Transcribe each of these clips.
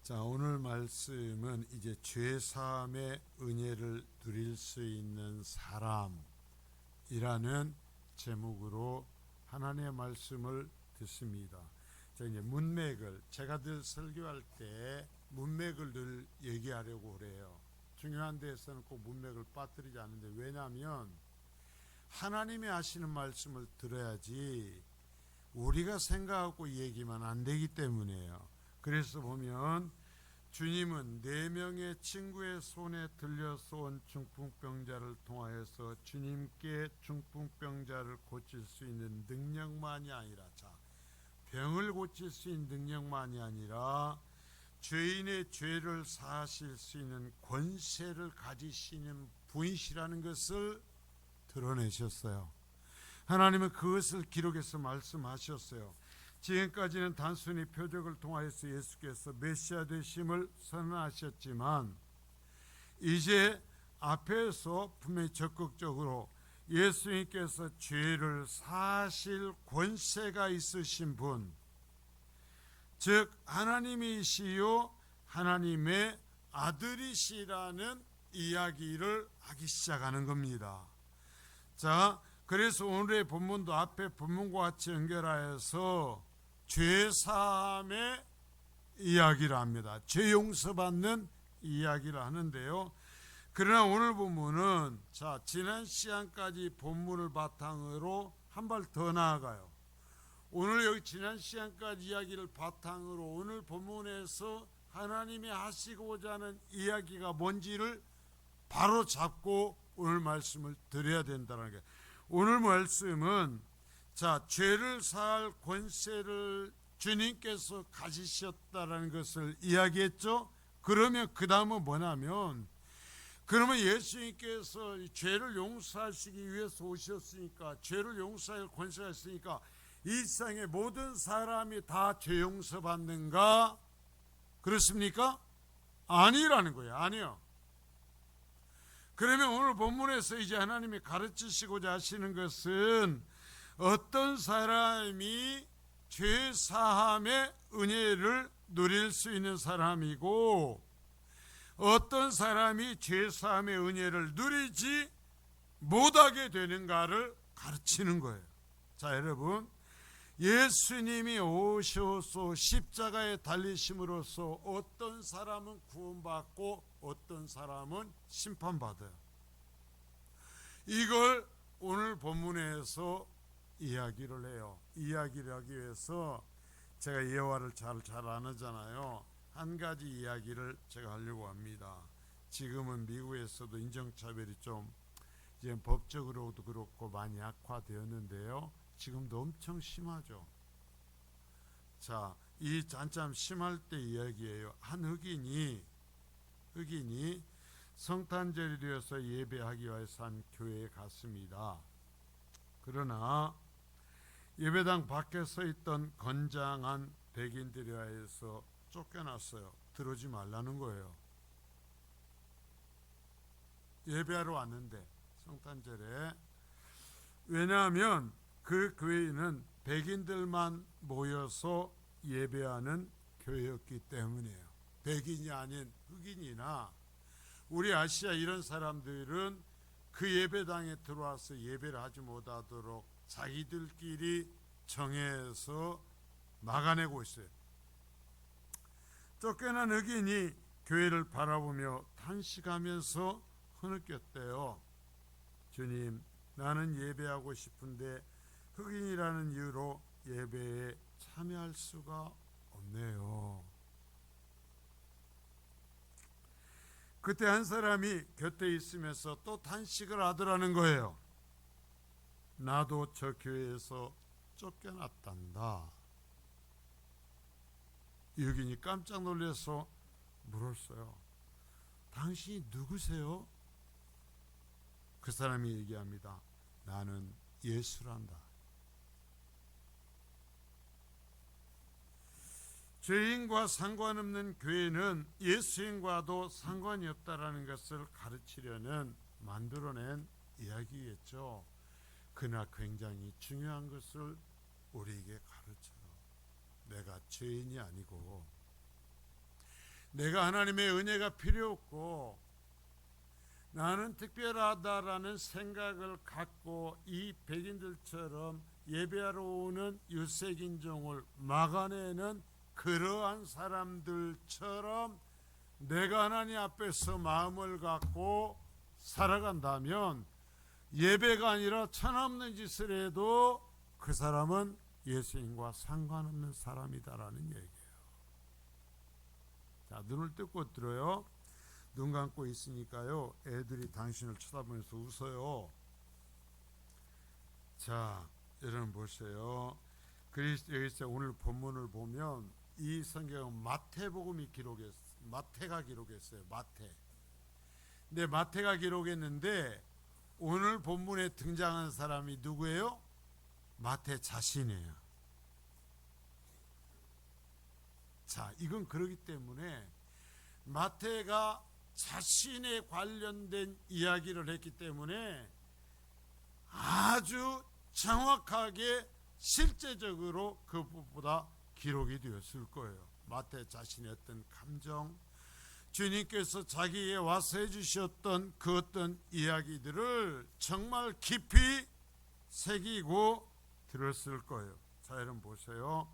자, 오늘 말씀은 이제 죄사함의 은혜를 누릴 수 있는 사람이라는 제목으로 하나님의 말씀을 듣습니다. 자, 이제 문맥을 제가 늘 설교할 때 문맥을 늘 얘기하려고 그래요. 중요한 데에서는 꼭 문맥을 빠뜨리지 않는데, 왜냐하면 하나님이 하시는 말씀을 들어야지 우리가 생각하고 얘기만 안 되기 때문이에요. 그래서 보면 주님은 4명의 친구의 손에 들려서 온 중풍병자를 통하여서 주님께 중풍병자를 고칠 수 있는 능력만이 아니라, 병을 고칠 수 있는 능력만이 아니라 죄인의 죄를 사하실 수 있는 권세를 가지시는 분이시라는 것을 드러내셨어요. 하나님은 그것을 기록해서 말씀하셨어요. 지금까지는 단순히 표적을 통하여서 예수께서 메시아 되심을 선언하셨지만, 이제 앞에서 분명히 적극적으로 예수님께서 죄를 사하실 권세가 있으신 분, 즉 하나님이시요 하나님의 아들이시라는 이야기를 하기 시작하는 겁니다. 자, 그래서 오늘의 본문도 앞에 본문과 같이 연결하여서 죄사함의 이야기를 합니다. 죄 용서받는 이야기를 하는데요. 그러나 오늘 본문은 지난 시간까지 본문을 바탕으로 한 발 더 나아가요. 오늘 여기 지난 시간까지 이야기를 바탕으로 오늘 본문에서 하나님이 하시고자 하는 이야기가 뭔지를 바로 잡고 오늘 말씀을 드려야 된다는 거예요. 오늘 말씀은 죄를 사할 권세를 주님께서 가지셨다는 것을 이야기했죠. 그러면 그 다음은 뭐냐면, 그러면 예수님께서 죄를 용서하시기 위해서 오셨으니까, 죄를 용서할 권세가 있으니까 이 세상의 모든 사람이 다 죄 용서받는가? 그렇습니까? 아니라는 거예요. 아니요. 그러면 오늘 본문에서 이제 하나님이 가르치시고자 하시는 것은, 어떤 사람이 죄 사함의 은혜를 누릴 수 있는 사람이고, 어떤 사람이 죄 사함의 은혜를 누리지 못하게 되는가를 가르치는 거예요. 자, 여러분, 예수님이 오셔서 십자가에 달리심으로써 어떤 사람은 구원받고 어떤 사람은 심판받아요. 이걸 오늘 본문에서 이야기를 해요. 이야기를 하기 위해서 제가 예화를 잘 안 하잖아요. 한 가지 이야기를 제가 하려고 합니다. 지금은 미국에서도 인종차별이 좀 이제 법적으로도 그렇고 많이 악화되었는데요. 지금도 엄청 심하죠. 자, 이 한참 심할 때 이야기예요. 한 흑인이 성탄절이 되어서 예배하기 위해서 한 교회에 갔습니다. 그러나 예배당 밖에 서 있던 건장한 백인들에 의해서 쫓겨났어요. 들어오지 말라는 거예요. 예배하러 왔는데, 성탄절에. 왜냐하면 그 교회는 백인들만 모여서 예배하는 교회였기 때문이에요. 백인이 아닌 흑인이나 우리 아시아 이런 사람들은 그 예배당에 들어와서 예배를 하지 못하도록 자기들끼리 정해서 막아내고 있어요. 쫓겨난 흑인이 교회를 바라보며 탄식하면서 흐느꼈대요. 주님, 나는 예배하고 싶은데 흑인이라는 이유로 예배에 참여할 수가 없네요. 그때 한 사람이 곁에 있으면서 또 탄식을 하더라는 거예요. 나도 저 교회에서 쫓겨났단다. 흑인이 깜짝 놀라서 물었어요. 당신이 누구세요? 그 사람이 얘기합니다. 나는 예수란다. 죄인과 상관없는 교회는 예수님과도 상관이 없다라는 것을 가르치려는 만들어낸 이야기겠죠. 그러나 굉장히 중요한 것을 우리에게 가르쳐요. 내가 죄인이 아니고 내가 하나님의 은혜가 필요 없고 나는 특별하다라는 생각을 갖고 이 백인들처럼 예배하러 오는 유색인종을 막아내는 그러한 사람들처럼 내가 하나님 앞에서 마음을 갖고 살아간다면 예배가 아니라 천없는 짓을 해도 그 사람은 예수님과 상관없는 사람이다라는 얘기예요. 자, 눈을 뜨고 들어요. 눈 감고 있으니까요, 애들이 당신을 쳐다보면서 웃어요. 자, 여러분 보세요. 그리스도에서 오늘 본문을 보면 이 성경은 마태복음이 마태가 기록했어요. 근데 마태가 기록했는데 오늘 본문에 등장한 사람이 누구예요? 마태 자신이에요. 자, 이건 그렇기 때문에 마태가 자신에 관련된 이야기를 했기 때문에 아주 정확하게 실제적으로 그것보다 기록이 되었을 거예요. 마태 자신의 어떤 감정, 주님께서 자기에게 와서 해주셨던 그 어떤 이야기들을 정말 깊이 새기고 들었을 거예요. 자, 여러분 보세요.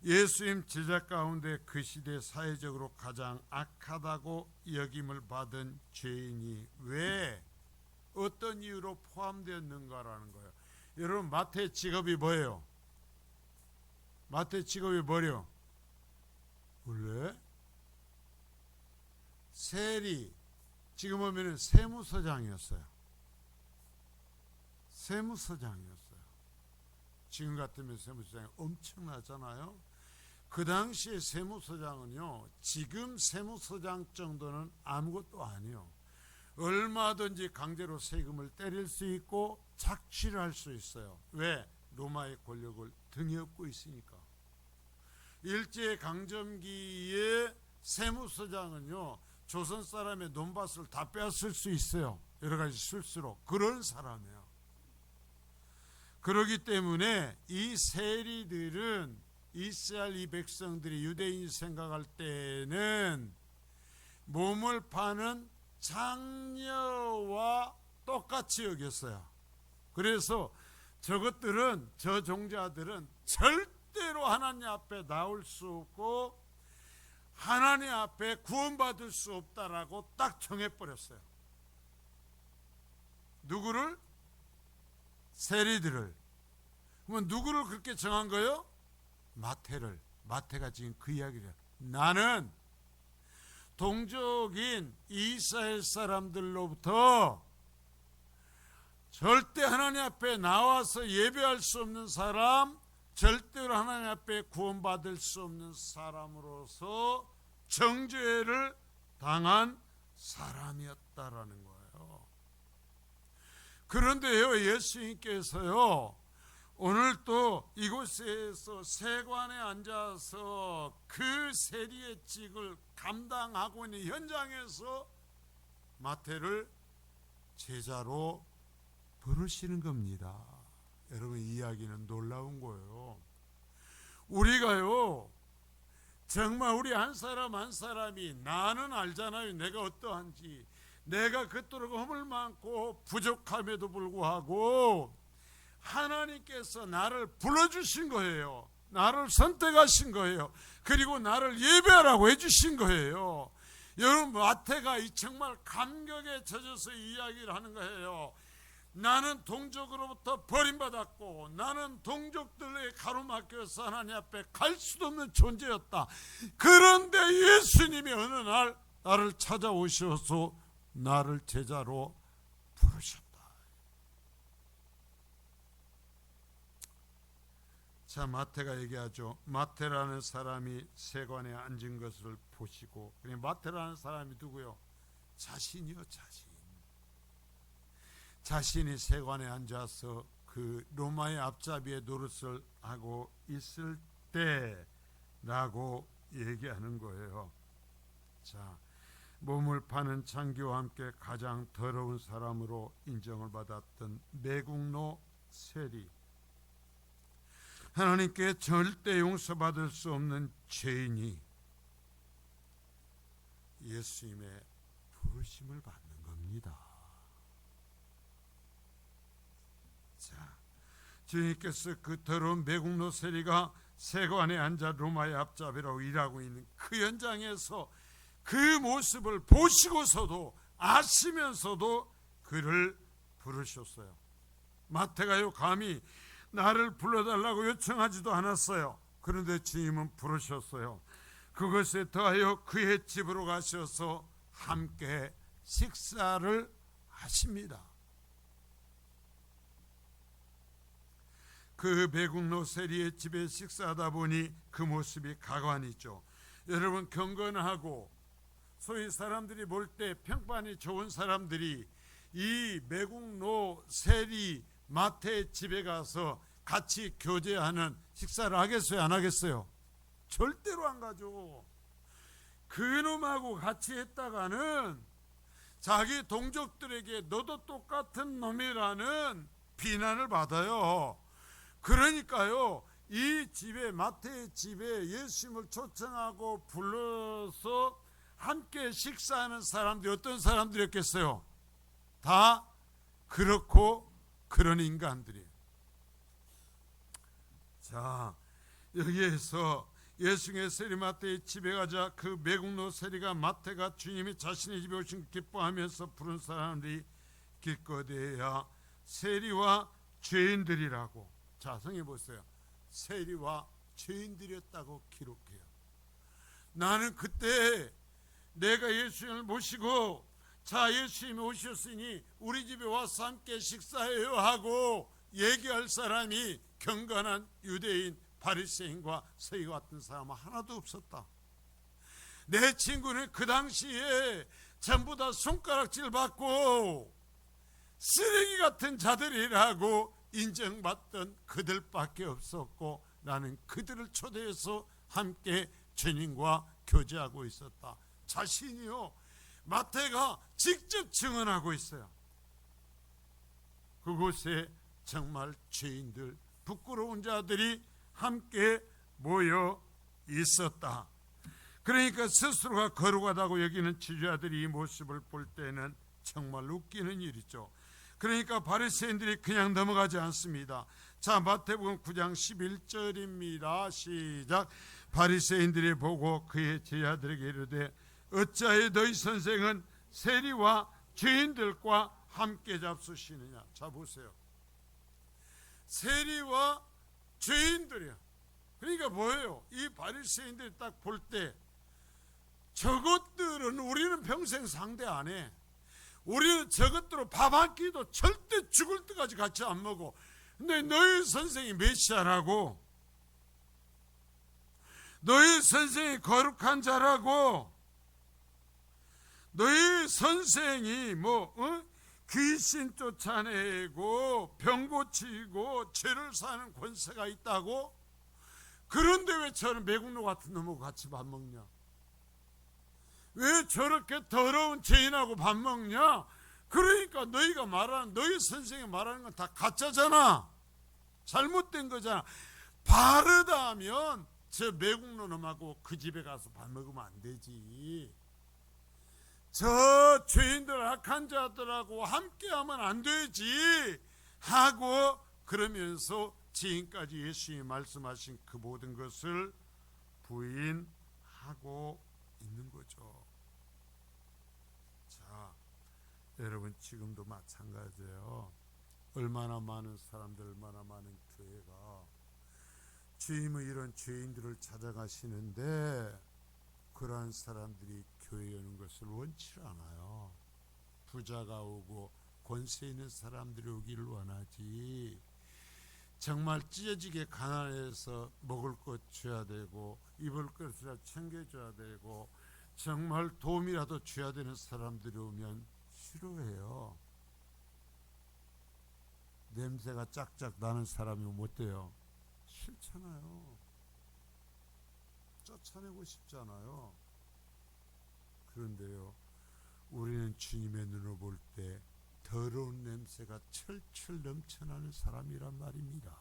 예수님 제자 가운데 그 시대 사회적으로 가장 악하다고 여김을 받은 죄인이 왜 어떤 이유로 포함되었는가라는 거예요. 여러분, 마태의 직업이 뭐예요? 마태의 직업이 뭐래요? 원래 세리, 지금 보면 세무서장이었어요. 지금 같으면 세무서장이 엄청나잖아요. 그 당시에 세무서장은요, 지금 세무서장 정도는 아무것도 아니에요. 얼마든지 강제로 세금을 때릴 수 있고 착취를 할 수 있어요. 왜? 로마의 권력을 등에 업고 있으니까. 일제강점기에 세무서장은요, 조선 사람의 논밭을 다 빼앗을 수 있어요. 여러 가지 실수로. 그런 사람이에요. 그렇기 때문에 이 세리들은 이스라엘 이 백성들이 유대인이 생각할 때는 몸을 파는 장녀와 똑같이 여겼어요. 그래서 저것들은, 저 종자들은 절대로 하나님 앞에 나올 수 없고 하나님 앞에 구원받을 수 없다라고 딱 정해버렸어요. 누구를? 세리들을. 그러면 누구를 그렇게 정한 거예요? 마태를. 마태가 지금 그 이야기를 해요. 나는 동족인 이스라엘 사람들로부터 절대 하나님 앞에 나와서 예배할 수 없는 사람, 절대로 하나님 앞에 구원받을 수 없는 사람으로서 정죄를 당한 사람이었다라는 거예요. 그런데요, 예수님께서요, 오늘 또 이곳에서 세관에 앉아서 그 세리의 직을 감당하고 있는 현장에서 마태를 제자로 부르시는 겁니다. 여러분, 이 이야기는 놀라운 거예요. 우리가요, 정말 우리 한 사람 한 사람이 나는 알잖아요. 내가 어떠한지. 내가 그토록 허물 많고 부족함에도 불구하고 하나님께서 나를 불러주신 거예요. 나를 선택하신 거예요. 그리고 나를 예배하라고 해주신 거예요. 여러분, 마태가 정말 감격에 젖어서 이야기를 하는 거예요. 나는 동족으로부터 버림받았고 나는 동족들의 가로막혀서 하나님 앞에 갈 수도 없는 존재였다. 그런데 예수님이 어느 날 나를 찾아오셔서 나를 제자로 부르셨다. 자, 마태가 얘기하죠. 마태라는 사람이 세관에 앉은 것을 보시고, 마태라는 사람이 누구요? 자신이요, 자신. 자신이 세관에 앉아서 그 로마의 앞잡이의 노릇을 하고 있을 때라고 얘기하는 거예요. 자, 몸을 파는 창기와 함께 가장 더러운 사람으로 인정을 받았던 매국노 세리, 하나님께 절대 용서받을 수 없는 죄인이 예수님의 부르심을 받는 겁니다. 자, 주님께서 그 더러운 매국노 세리가 세관에 앉아 로마의 앞잡이라고 일하고 있는 그 현장에서 그 모습을 보시고서도 아시면서도 그를 부르셨어요. 마태가요 감히 나를 불러달라고 요청하지도 않았어요. 그런데 주님은 부르셨어요. 그것에 더하여 그의 집으로 가셔서 함께 식사를 하십니다. 그 매국노 세리의 집에 식사하다 보니 그 모습이 가관이죠. 여러분, 경건하고 소위 사람들이 볼 때 평판이 좋은 사람들이 이 매국노 세리 마태의 집에 가서 같이 교제하는 식사를 하겠어요, 안 하겠어요? 절대로 안 가죠. 그놈하고 같이 했다가는 자기 동족들에게 너도 똑같은 놈이라는 비난을 받아요. 그러니까요, 이 집에, 마태의 집에 예수님을 초청하고 불러서 함께 식사하는 사람들이 어떤 사람들이었겠어요? 다 그렇고 그런 인간들이에요. 자, 여기에서 예수의 세리 마태의 집에 가자 그 매국노 세리가 마태가 주님이 자신의 집에 오신 기뻐하면서 부른 사람들이 길거리에야 세리와 죄인들이라고. 자, 성경 보세요. 세리와 죄인들이었다고 기록해요. 나는 그때 내가 예수님을 모시고 자, 예수님이 오셨으니 우리 집에 와서 함께 식사해요 하고 얘기할 사람이 경건한 유대인 바리새인과 서기 같은 사람은 하나도 없었다. 내 친구는 그 당시에 전부 다 손가락질 받고 쓰레기 같은 자들이라고 인정받던 그들밖에 없었고 나는 그들을 초대해서 함께 주님과 교제하고 있었다. 자신이요, 마태가 직접 증언하고 있어요. 그곳에 정말 죄인들, 부끄러운 자들이 함께 모여 있었다. 그러니까 스스로가 거룩하다고 여기는 지도자들이 이 모습을 볼 때는 정말 웃기는 일이죠. 그러니까 바리새인들이 그냥 넘어가지 않습니다. 자, 마태복음 9장 11절입니다. 시작. 바리새인들이 보고 그의 제자들에게 이르되 어찌하여 너희 선생은 세리와 죄인들과 함께 잡수시느냐. 자, 보세요. 세리와 죄인들이야. 그러니까 뭐예요? 이 바리새인들이 딱 볼 때 저것들은 우리는 평생 상대 안 해. 우리는 저것들로 밥 한 끼도 절대 죽을 때까지 같이 안 먹어. 근데 너희 선생이 메시아라고, 너희 선생이 거룩한 자라고, 너희 선생이 귀신 쫓아내고 병 고치고 죄를 사는 권세가 있다고? 그런데 왜 저는 매국노 같은 놈하고 같이 밥 먹냐? 왜 저렇게 더러운 죄인하고 밥 먹냐? 그러니까 너희가 말하는, 너희 선생이 말하는 건 다 가짜잖아. 잘못된 거잖아. 바르다면 저 매국노 놈하고 그 집에 가서 밥 먹으면 안 되지. 저 죄인들 악한 자들하고 함께하면 안 되지 하고, 그러면서 지금까지 예수님이 말씀하신 그 모든 것을 부인하고 있는 거죠. 자, 여러분, 지금도 마찬가지예요. 얼마나 많은 사람들, 얼마나 많은 교회가 주님의 이런 죄인들을 찾아가시는데 그러한 사람들이 교회에 오는 것을 원치 않아요. 부자가 오고 권세 있는 사람들이 오기를 원하지, 정말 찢어지게 가난해서 먹을 것 줘야 되고 입을 것이라도 챙겨줘야 되고 정말 도움이라도 줘야 되는 사람들이 오면 싫어해요. 냄새가 짝짝 나는 사람이 못 돼요. 싫잖아요. 쫓아내고 싶잖아요. 그런데요, 우리는 주님의 눈으로 볼 때 더러운 냄새가 철철 넘쳐나는 사람이란 말입니다.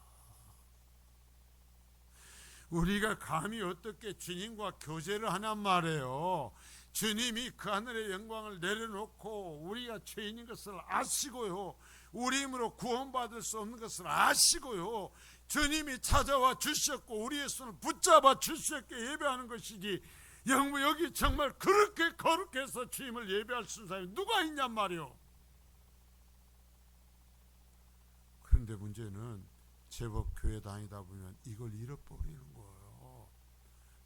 우리가 감히 어떻게 주님과 교제를 하냔 말이에요. 주님이 그 하늘의 영광을 내려놓고 우리가 죄인인 것을 아시고요, 우리 힘으로 구원받을 수 없는 것을 아시고요, 주님이 찾아와 주셨고 우리의 손을 붙잡아 주셨게 예배하는 것이지, 여기 정말 그렇게 거룩해서 주님을 예배할 수 있는 사람이 누가 있냔 말이요. 그런데 문제는 제법 교회 다니다 보면 이걸 잃어버리는 거예요.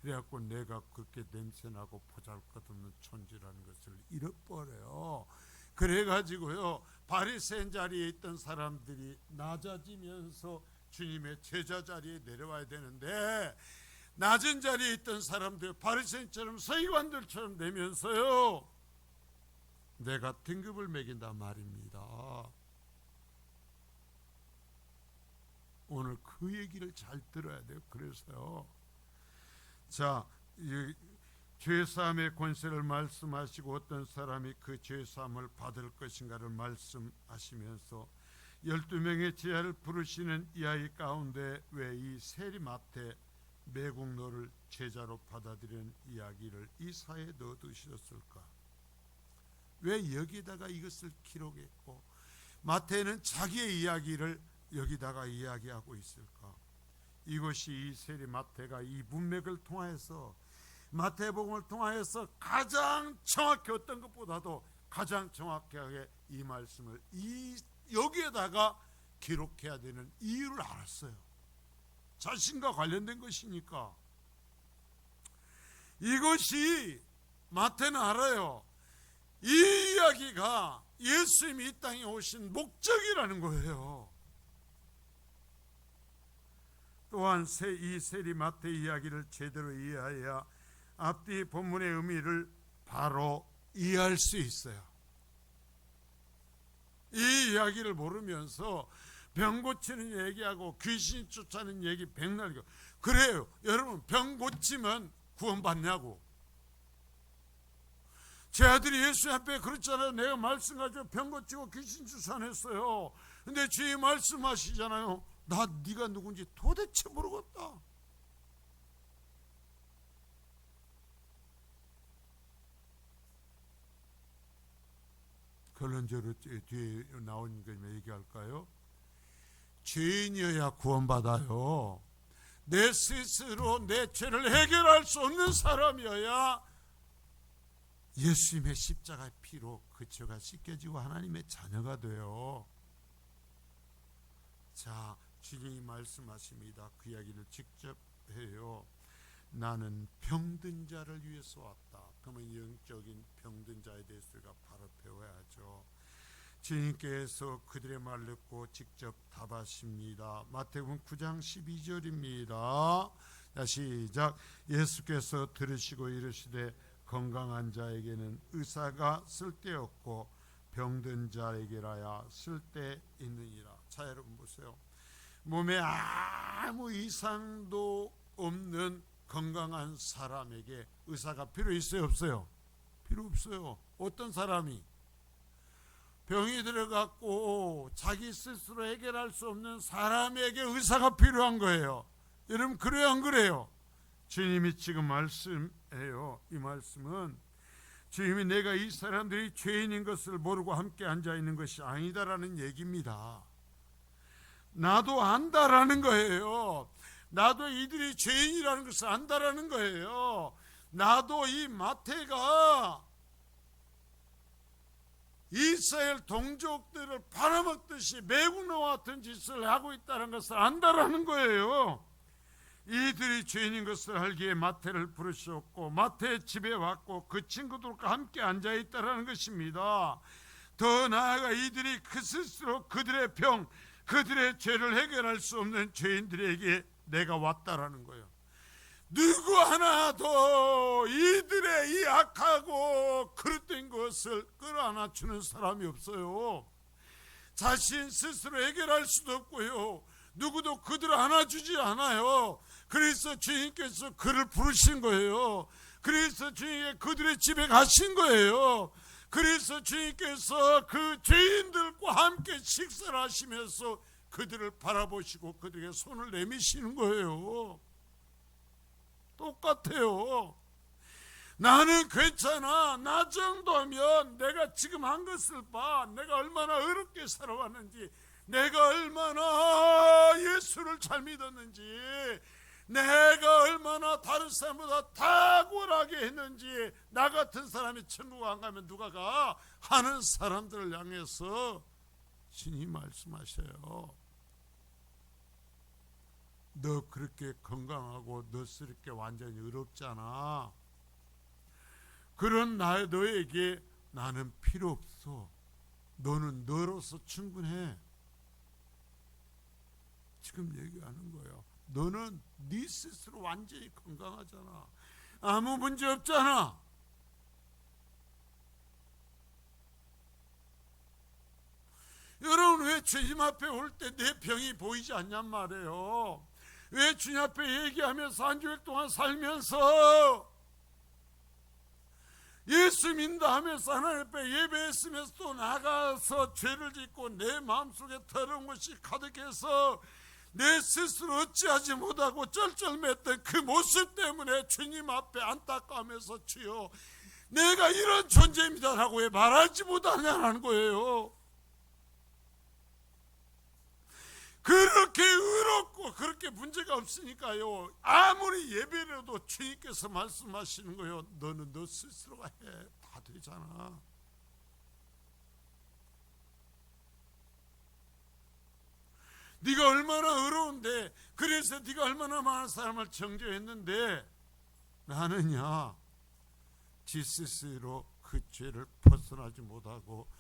그래갖고 내가 그렇게 냄새나고 보잘것없는 존재라는 것을 잃어버려요. 그래가지고요, 바리새인 자리에 있던 사람들이 낮아지면서 주님의 제자 자리에 내려와야 되는데, 낮은 자리에 있던 사람들 바리새인처럼 서기관들처럼 되면서요, 내가 등급을 매긴단 말입니다. 오늘 그 얘기를 잘 들어야 돼요. 그래서요, 자, 죄사함의 권세를 말씀하시고 어떤 사람이 그 죄사함을 받을 것인가를 말씀하시면서 12명의 제자를 부르시는 이 아이 가운데 왜 이 세리마태 매국노를 제자로 받아들이는 이야기를 이 사회에 넣어두셨을까? 왜 여기다가 이것을 기록했고 마태는 자기의 이야기를 여기다가 이야기하고 있을까? 이것이 이 세리마태가 이 문맥을 통해서, 마태복음을 통하여서 가장 정확히, 어떤 것보다도 가장 정확하게 이 말씀을 여기에다가 기록해야 되는 이유를 알았어요. 자신과 관련된 것이니까. 이것이 마태는 알아요. 이 이야기가 예수님이 이 땅에 오신 목적이라는 거예요. 또한 이 세리마태 이야기를 제대로 이해해야 앞뒤 본문의 의미를 바로 이해할 수 있어요. 이 이야기를 모르면서 병 고치는 얘기하고 귀신 쫓아내는 얘기 백날, 그래요. 여러분, 병 고치면 구원받냐고. 제 아들이 예수 앞에 그랬잖아요. 내가 말씀 가지고 병 고치고 귀신 쫓아냈어요. 근데 주님 말씀하시잖아요. 나 네가 누군지 도대체 모르겠다. 결론적으로 뒤에 나온 거 얘기할까요? 죄인이어야 구원받아요. 내 스스로 내 죄를 해결할 수 없는 사람이어야 예수님의 십자가의 피로 그 죄가 씻겨지고 하나님의 자녀가 돼요. 자, 주님이 말씀하십니다. 그 이야기를 직접 해요. 나는 병든 자를 위해서 왔다. 그러면 영적인 병든 자에 대해서 우리가 바로 배워야죠. 주님께서 그들의 말을 듣고 직접 답하십니다. 마태복음 9장 12절입니다. 시작. 예수께서 들으시고 이르시되 건강한 자에게는 의사가 쓸데없고 병든 자에게라야 쓸데있느니라. 자, 여러분 보세요. 몸에 아무 이상도 없는 건강한 사람에게 의사가 필요 있어요, 없어요? 필요 없어요. 어떤 사람이 병이 들어갔고 자기 스스로 해결할 수 없는 사람에게 의사가 필요한 거예요. 여러분, 그래요, 안 그래요? 주님이 지금 말씀해요. 이 말씀은 주님이 내가 이 사람들이 죄인인 것을 모르고 함께 앉아있는 것이 아니다라는 얘기입니다. 나도 안다라는 거예요. 나도 이들이 죄인이라는 것을 안다라는 거예요. 나도 이 마태가 이스라엘 동족들을 팔아먹듯이 매국노와 같은 짓을 하고 있다는 것을 안다라는 거예요. 이들이 죄인인 것을 알기에 마태를 부르셨고 마태의 집에 왔고 그 친구들과 함께 앉아있다라는 것입니다. 더 나아가 이들이 그 스스로 그들의 병, 그들의 죄를 해결할 수 없는 죄인들에게 내가 왔다라는 거예요. 누구 하나도 이들의 이 악하고 그릇된 것을 끌어안아 주는 사람이 없어요. 자신 스스로 해결할 수도 없고요, 누구도 그들을 안아주지 않아요. 그래서 주님께서 그를 부르신 거예요. 그래서 주님이 그들의 집에 가신 거예요. 그래서 주님께서 그 죄인들과 함께 식사를 하시면서 그들을 바라보시고 그들에게 손을 내미시는 거예요. 똑같아요. 나는 괜찮아. 나 정도면 내가 지금 한 것을 봐. 내가 얼마나 어렵게 살아왔는지, 내가 얼마나 예수를 잘 믿었는지, 내가 얼마나 다른 사람보다 탁월하게 했는지, 나 같은 사람이 천국 안 가면 누가 가? 하는 사람들을 향해서 신이 말씀하셔요. 너 그렇게 건강하고 너스럽게 완전히 어렵잖아. 그런 너에게 나는 필요 없어. 너는 너로서 충분해. 지금 얘기하는 거예요. 너는 네 스스로 완전히 건강하잖아. 아무 문제 없잖아. 여러분, 왜 주님 앞에 올 때 내 병이 보이지 않냔 말이에요. 왜 주님 앞에 얘기하면서 한 주일 동안 살면서 예수 믿는다 하면서 하나님 앞에 예배했으면서 또 나가서 죄를 짓고 내 마음속에 더러운 것이 가득해서 내 스스로 어찌하지 못하고 쩔쩔맸던 그 모습 때문에 주님 앞에 안타까워하면서 주여 내가 이런 존재입니다라고 왜 말하지 못하냐는 거예요. 그렇게 의롭고 그렇게 문제가 없으니까요, 아무리 예배라도 주님께서 말씀하시는 거예요. 너는 너 스스로가 해. 다 되잖아. 네가 얼마나 어려운데, 그래서 네가 얼마나 많은 사람을 정죄했는데 나는야 지 스스로 그 죄를 벗어나지 못하고,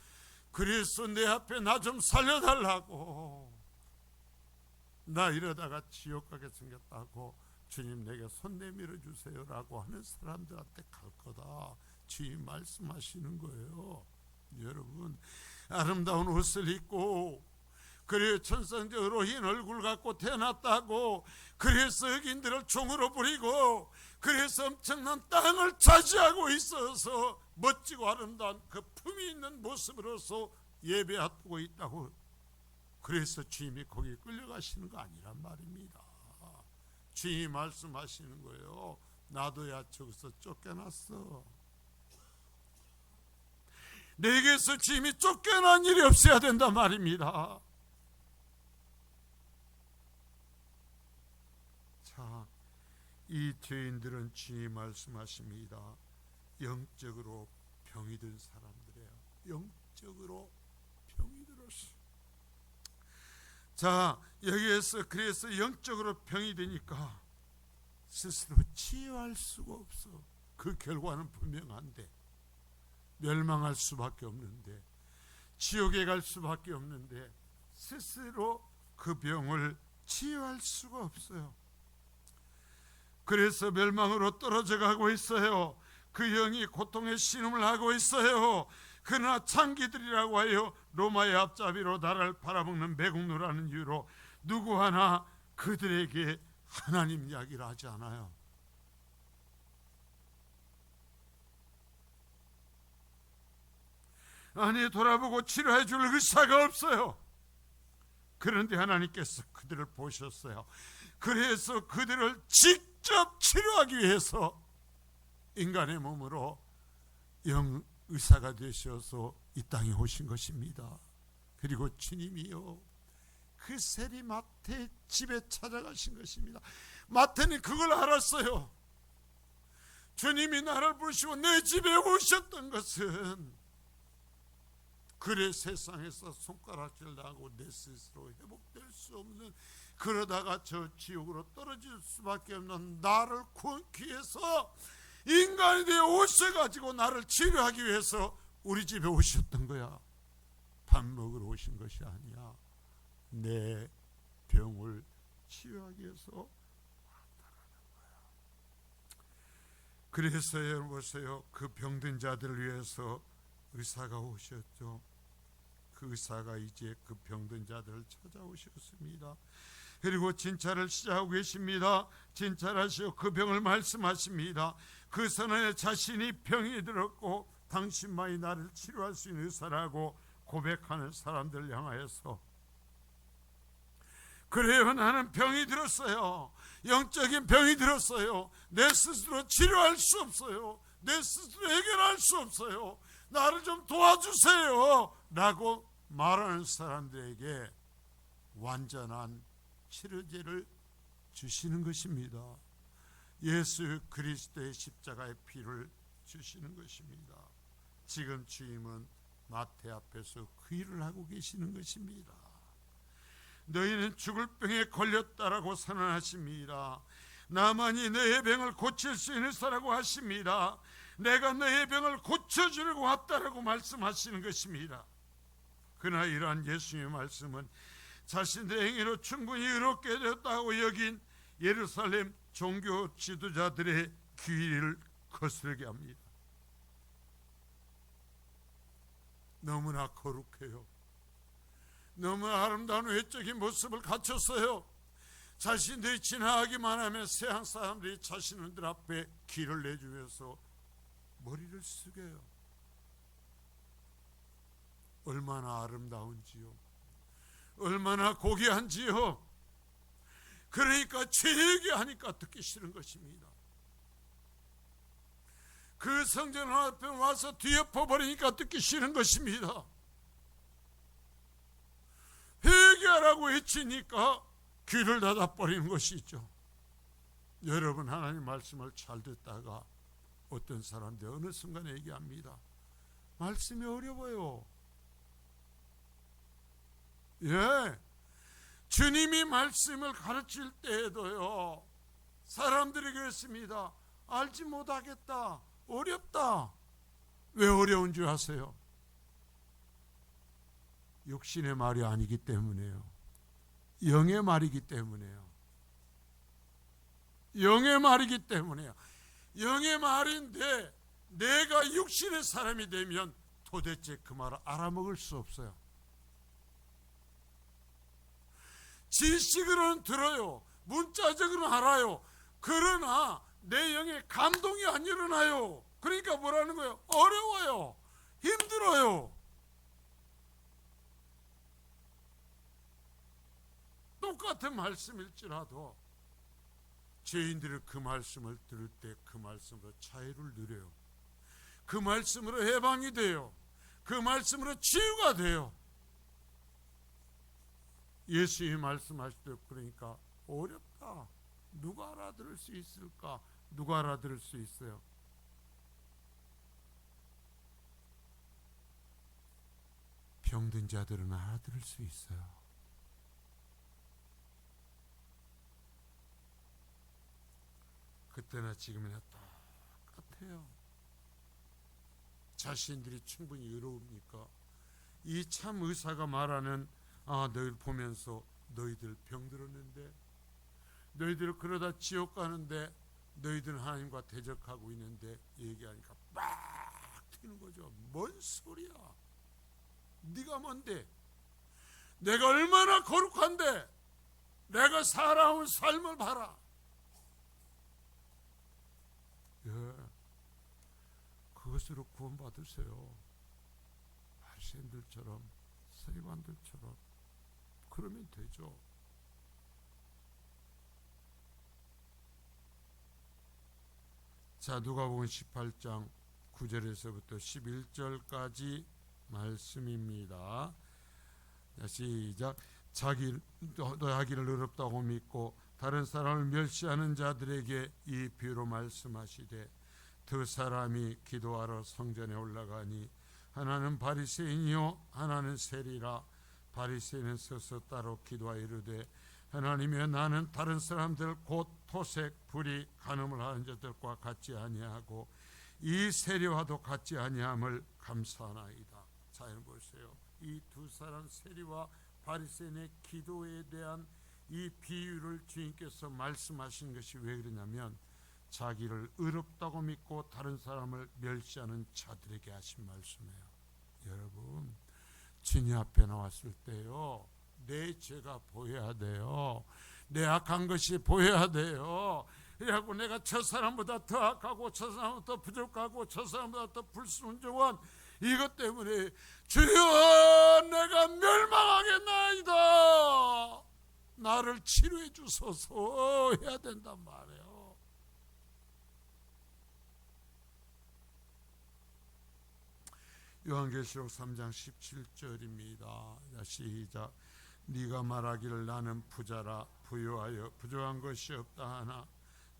그래서 내 앞에 나 좀 살려달라고, 나 이러다가 지옥 가게 생겼다고 주님 내게 손 내밀어 주세요라고 하는 사람들한테 갈 거다. 주님 말씀하시는 거예요. 여러분, 아름다운 옷을 입고 그래 천상적으로 흰 얼굴 갖고 태어났다고, 그래서 흑인들을 종으로 부리고, 그래서 엄청난 땅을 차지하고 있어서 멋지고 아름다운 그 품이 있는 모습으로서 예배하고 있다고, 그래서 주님이 거기에 끌려가시는 거 아니란 말입니다. 주님이 말씀하시는 거예요. 나도야 저기서 쫓겨났어. 내게서 주님이 쫓겨난 일이 없어야 된단 말입니다. 자, 이 죄인들은 주님이 말씀하십니다. 영적으로 병이 든 사람들이에요. 영적으로 병이 들었어. 자, 여기에서 그래서 영적으로 병이 되니까 스스로 치유할 수가 없어. 그 결과는 분명한데, 멸망할 수밖에 없는데, 지옥에 갈 수밖에 없는데 스스로 그 병을 치유할 수가 없어요. 그래서 멸망으로 떨어져 가고 있어요. 그 영이 고통의 신음을 하고 있어요. 그러나 창기들이라고 하여 로마의 앞잡이로 나라를 팔아먹는 매국노라는 이유로 누구 하나 그들에게 하나님 이야기를 하지 않아요. 아니, 돌아보고 치료해 줄 의사가 없어요. 그런데 하나님께서 그들을 보셨어요. 그래서 그들을 직접 치료하기 위해서 인간의 몸으로 영 의사가 되셔서 이 땅에 오신 것입니다. 그리고 주님이요, 그 세리 마태 집에 찾아가신 것입니다. 마태는 그걸 알았어요. 주님이 나를 부르시고 내 집에 오셨던 것은 그래 세상에서 손가락질 나고 내 스스로 회복될 수 없는, 그러다가 저 지옥으로 떨어질 수밖에 없는 나를 구하기 위해서 인간이 되어 오셔가지고 나를 치료하기 위해서 우리 집에 오셨던 거야. 밥 먹으러 오신 것이 아니야. 내 병을 치유하기 위해서 왔다라는 거야. 그래서 여러분 보세요. 그 병든 자들을 위해서 의사가 오셨죠. 그 의사가 이제 그 병든 자들을 찾아오셨습니다. 그리고 진찰을 시작하고 계십니다. 진찰하시고 그 병을 말씀하십니다. 그 선언에 자신이 병이 들었고 당신만이 나를 치료할 수 있는 의사라고 고백하는 사람들을 향하여서, 그래요, 나는 병이 들었어요. 영적인 병이 들었어요. 내 스스로 치료할 수 없어요. 내 스스로 해결할 수 없어요. 나를 좀 도와주세요 라고 말하는 사람들에게 완전한 치료제를 주시는 것입니다. 예수 그리스도의 십자가의 피를 주시는 것입니다. 지금 주님은 마태 앞에서 그 일을 하고 계시는 것입니다. 너희는 죽을 병에 걸렸다라고 선언하십니다. 나만이 너의 병을 고칠 수 있는 사라고 하십니다. 내가 너의 병을 고쳐주려고 왔다라고 말씀하시는 것입니다. 그러나 이러한 예수님의 말씀은 자신들의 행위로 충분히 의롭게 되었다고 여긴 예루살렘 종교 지도자들의 귀를 거스르게 합니다. 너무나 거룩해요. 너무나 아름다운 외적인 모습을 갖췄어요. 자신들이 지나가기만 하면 세상 사람들이 자신들 앞에 길을 내주면서 머리를 숙여요. 얼마나 아름다운지요. 얼마나 고귀한지요. 그러니까 제얘기하니까 듣기 싫은 것입니다. 그 성전 앞에 와서 뒤엎어버리니까 듣기 싫은 것입니다. 회개하라고 외치니까 귀를 닫아버리는 것이죠. 여러분, 하나님 말씀을 잘 듣다가 어떤 사람들 어느 순간에 얘기합니다. 말씀이 어려워요. 예, 주님이 말씀을 가르칠 때에도요, 사람들이 그랬습니다. 알지 못하겠다, 어렵다. 왜 어려운 줄 아세요? 육신의 말이 아니기 때문에요. 영의 말이기 때문에요. 영의 말이기 때문에요. 영의 말인데 내가 육신의 사람이 되면 도대체 그 말을 알아먹을 수 없어요. 지식으로는 들어요. 문자적으로는 알아요. 그러나 내 영에 감동이 안 일어나요. 그러니까 뭐라는 거예요? 어려워요. 힘들어요. 똑같은 말씀일지라도 죄인들이 그 말씀을 들을 때 그 말씀으로 자유를 누려요. 그 말씀으로 해방이 돼요. 그 말씀으로 치유가 돼요. 예수님이 말씀하실 때 그러니까 어렵다. 누가 알아들을 수 있을까? 누가 알아들을 수 있어요? 병든 자들은 알아들을 수 있어요. 그때나 지금이나 똑같아요. 자신들이 충분히 의로웁니까? 이 참 의사가 말하는 너희를 보면서 너희들 병들었는데, 너희들 그러다 지옥 가는데, 너희들은 하나님과 대적하고 있는데, 얘기하니까 막 튀는 거죠. 뭔 소리야? 네가 뭔데? 내가 얼마나 거룩한데 내가 살아온 삶을 봐라. 예, 그것으로 구원받으세요. 바리새인들처럼, 서기관들처럼 그러면 되죠. 자, 누가복음 18장 9절에서부터 11절까지 말씀입니다. 시작. 자기를 의롭다고 믿고 다른 사람을 멸시하는 자들에게 이 비유로 말씀하시되, 두 사람이 기도하러 성전에 올라가니 하나는 바리새인이요 하나는 세리라. 바리새인은 서서 따로 기도하여 이르되, 하나님이여, 나는 다른 사람들 곧 토색, 불의, 간음을 하는 자들과 같지 아니하고 이 세리와도 같지 아니함을 감사하나이다. 자, 여러분 보세요. 이 두 사람, 세리와 바리새인의 기도에 대한 이 비유를 주님께서 말씀하신 것이 왜 그러냐면, 자기를 의롭다고 믿고 다른 사람을 멸시하는 자들에게 하신 말씀이에요. 여러분, 주님 앞에 나왔을 때요, 내 죄가 보여야 돼요. 내 악한 것이 보여야 돼요. 그래갖고 내가 저 사람보다 더 악하고 저 사람보다 더 부족하고 저 사람보다 더 불순종한 이것 때문에 주여 내가 멸망하겠나이다, 나를 치료해 주소서 해야 된단 말이에요. 요한계시록 3장 17절입니다. 시작. 네가 말하기를 나는 부자라 부유하여 부족한 것이 없다 하나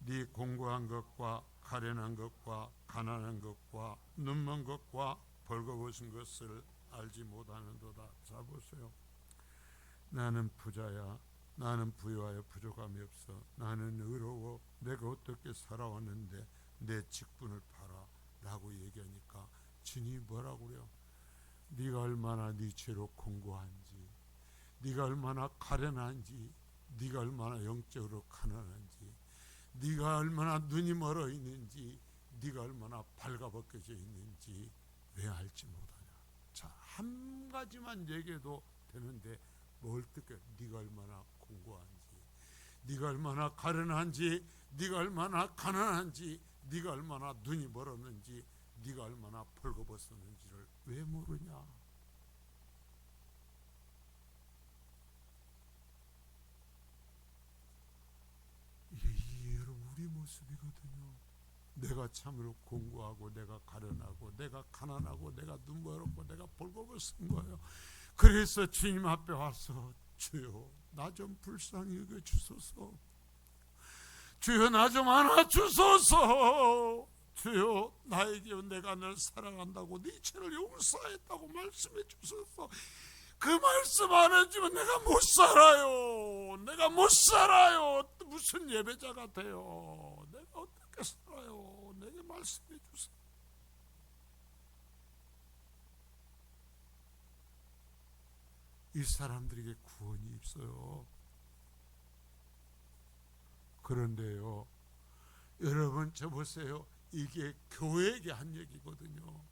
네 공고한 것과 가련한 것과 가난한 것과 눈먼 것과 벌거벗은 것을 알지 못하는도다. 자 보세요. 나는 부자야. 나는 부유하여 부족함이 없어. 나는 의로워. 내가 어떻게 살아왔는데 내 직분을 팔아 라고 얘기하니까 주님이 뭐라고 그래요? 네가 얼마나 네 죄로 공고한지, 네가 얼마나 가련한지, 네가 얼마나 영적으로 가난한지, 네가 얼마나 눈이 멀어 있는지, 네가 얼마나 발가벗겨져 있는지 왜 알지 못하냐. 자, 한 가지만 얘기해도 되는데 뭘 듣게? 네가 얼마나 공고한지, 네가 얼마나 가련한지, 네가 얼마나 가난한지, 네가 얼마나 눈이 멀었는지, 네가 얼마나 벌거벗었는지를 왜 모르냐. 이게 여러분 우리 모습이거든요. 내가 참으로 공고하고 내가 가련하고 내가 가난하고 내가 눈 멀었고 내가 벌거벗은 거예요. 그래서 주님 앞에 와서 주여 나 좀 불쌍히 여겨주소서, 주여 나 좀 안아주소서, 주여 나에게 내가 널 사랑한다고 네 죄를 용서했다고 말씀해 주소서. 그 말씀 안 해주면 내가 못 살아요. 내가 못 살아요. 무슨 예배자가 돼요. 내가 어떻게 살아요. 내게 말씀해 주세요. 이 사람들에게 구원이 있어요. 그런데요, 여러분 저 보세요. 이게 교회에게 한 얘기거든요.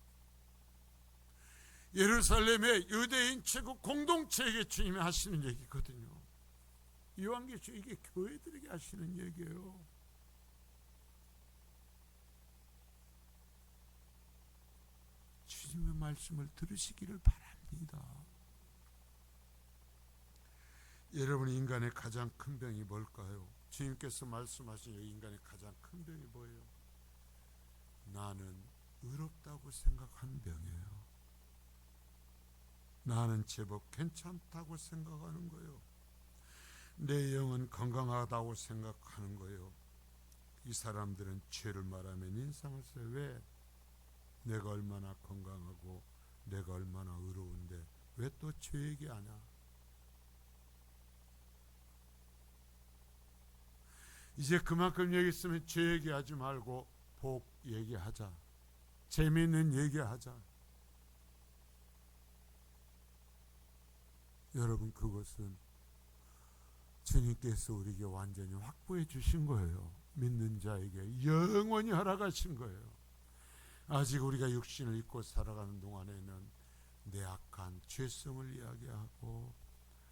예루살렘의 유대인 최고 공동체에게 주님이 하시는 얘기거든요. 요한계시록 이게 교회들에게 하시는 얘기예요. 주님의 말씀을 들으시기를 바랍니다. 여러분 인간의 가장 큰 병이 뭘까요? 주님께서 말씀하신 인간의 가장 큰 병이 뭐예요? 나는 의롭다고 생각하는 병이에요. 나는 제법 괜찮다고 생각하는 거예요. 내 영은 건강하다고 생각하는 거예요. 이 사람들은 죄를 말하면 인상을 써요. 왜? 내가 얼마나 건강하고 내가 얼마나 의로운데 왜 또 죄 얘기하냐. 이제 그만큼 여기 있으면 죄 얘기하지 말고 복 얘기하자. 재미있는 얘기하자. 여러분 그것은 주님께서 우리에게 완전히 확보해 주신 거예요. 믿는 자에게 영원히 허락하신 거예요. 아직 우리가 육신을 입고 살아가는 동안에는 내 악한 죄성을 이야기하고